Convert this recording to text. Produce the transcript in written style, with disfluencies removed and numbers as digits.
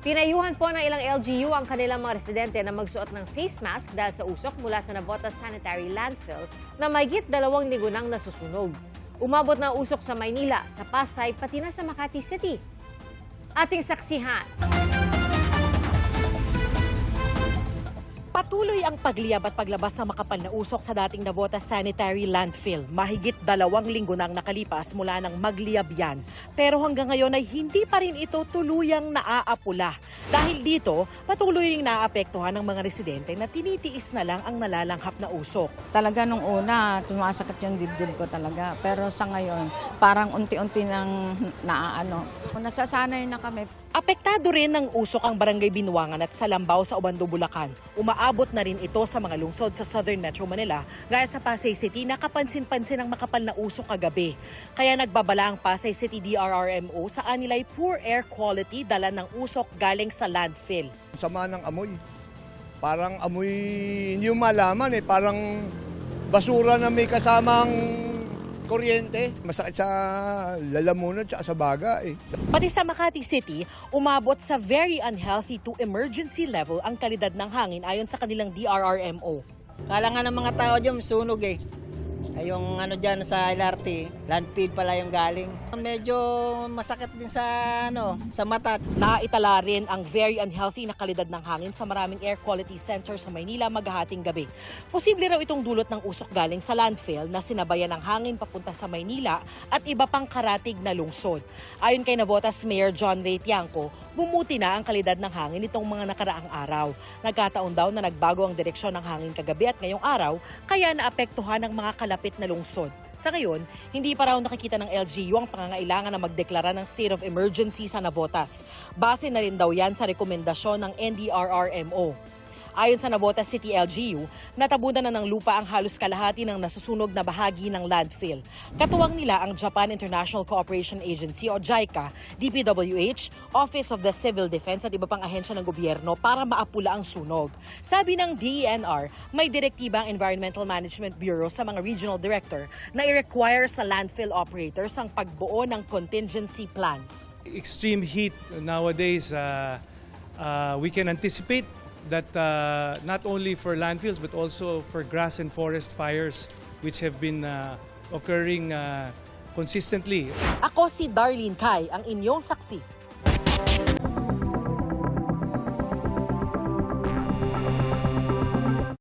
Pinayuhan po ng ilang LGU ang kanilang mga residente na magsuot ng face mask dahil sa usok mula sa Navotas Sanitary Landfill na mahigit 2 linggo nang nasusunog. Umabot na usok sa Maynila, sa Pasay, pati na sa Makati City. Ating saksihan. Patuloy ang pagliyab at paglabas ng makapal na usok sa dating Navotas Sanitary Landfill. Mahigit 2 linggo nang nakalipas mula nang magliyab yan. Pero hanggang ngayon ay hindi pa rin ito tuluyang naaapula. Dahil dito, patuloy ring naapektuhan ng mga residente na tinitiis na lang ang nalalanghap na usok. Talaga nung una, tumasakit yung dibdib ko talaga. Pero sa ngayon, parang unti-unti nang naaano. Nasasanay na kami. Apektado rin ng usok ang Barangay Binuangan at Salambao sa Obando, Bulacan. Umaabot na rin ito sa mga lungsod sa Southern Metro Manila, gaya sa Pasay City na kapansin-pansin ang makapal na usok kagabi. Kaya nagbabala ang Pasay City DRRMO sa anilay poor air quality dala ng usok galing sa landfill. Sama ng amoy. Parang amoy, hindi mo malaman parang basura na may kasamang kuryente. Masakit sa lalamunan at sa baga Pati sa Makati City, umabot sa very unhealthy to emergency level ang kalidad ng hangin ayon sa kanilang DRRMO. Kala nga ng mga tao dyan, sunog Ay, yung dyan sa LRT, landfill pala yung galing. Medyo masakit din sa mata. Naitala rin ang very unhealthy na kalidad ng hangin sa maraming air quality centers sa Maynila maghahating gabi. Posible raw itong dulot ng usok galing sa landfill na sinabayan ng hangin papunta sa Maynila at iba pang karatig na lungsod. Ayon kay Navotas Mayor John Ray Tiangco, bumuti na ang kalidad ng hangin itong mga nakaraang araw. Nagkataon daw na nagbago ang direksyon ng hangin kagabi at ngayong araw, kaya naapektuhan ng mga kalapit na lungsod. Sa ngayon, hindi pa raw nakikita ng LGU ang pangangailangan na magdeklara ng state of emergency sa Navotas. Base na rin daw yan sa rekomendasyon ng NDRRMO. Ayon sa Navotas City LGU, natabunan na ng lupa ang halos kalahati ng nasusunog na bahagi ng landfill. Katuwang nila ang Japan International Cooperation Agency o JICA, DPWH, Office of the Civil Defense at iba pang ahensya ng gobyerno para maapula ang sunog. Sabi ng DENR, may direktiba ang Environmental Management Bureau sa mga regional director na i-require sa landfill operators ang pagbuo ng contingency plans. Extreme heat nowadays, we can anticipate that not only for landfills but also for grass and forest fires which have been occurring consistently. Ako si Darlene Kai, ang inyong saksi.